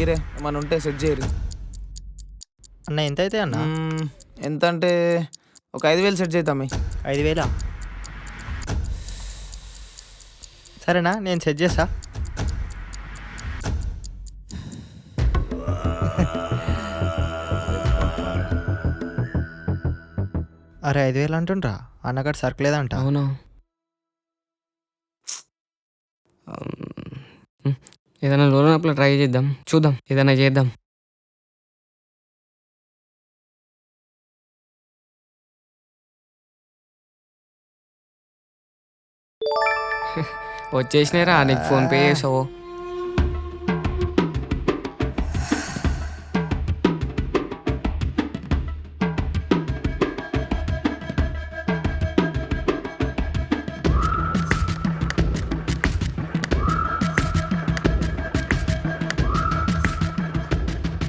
మీరే ఏమన్నా ఉంటే సెట్ చేయరు. అన్న ఎంత అయితే అన్న? ఎంత అంటే ఒక 5,000 సెట్ చేద్దాం. 5,000 సరేనా, నేను సెట్ చేస్తా. అరే 5,000 అంటుండ్రా, అన్నగాడు సరుకులేదంట. అవునా? ఏదైనా లోన్ అప్లో ట్రై చేద్దాం, చూద్దాం ఏదైనా చేద్దాం. వచ్చేసినారా, నీకు ఫోన్పే చేసావు.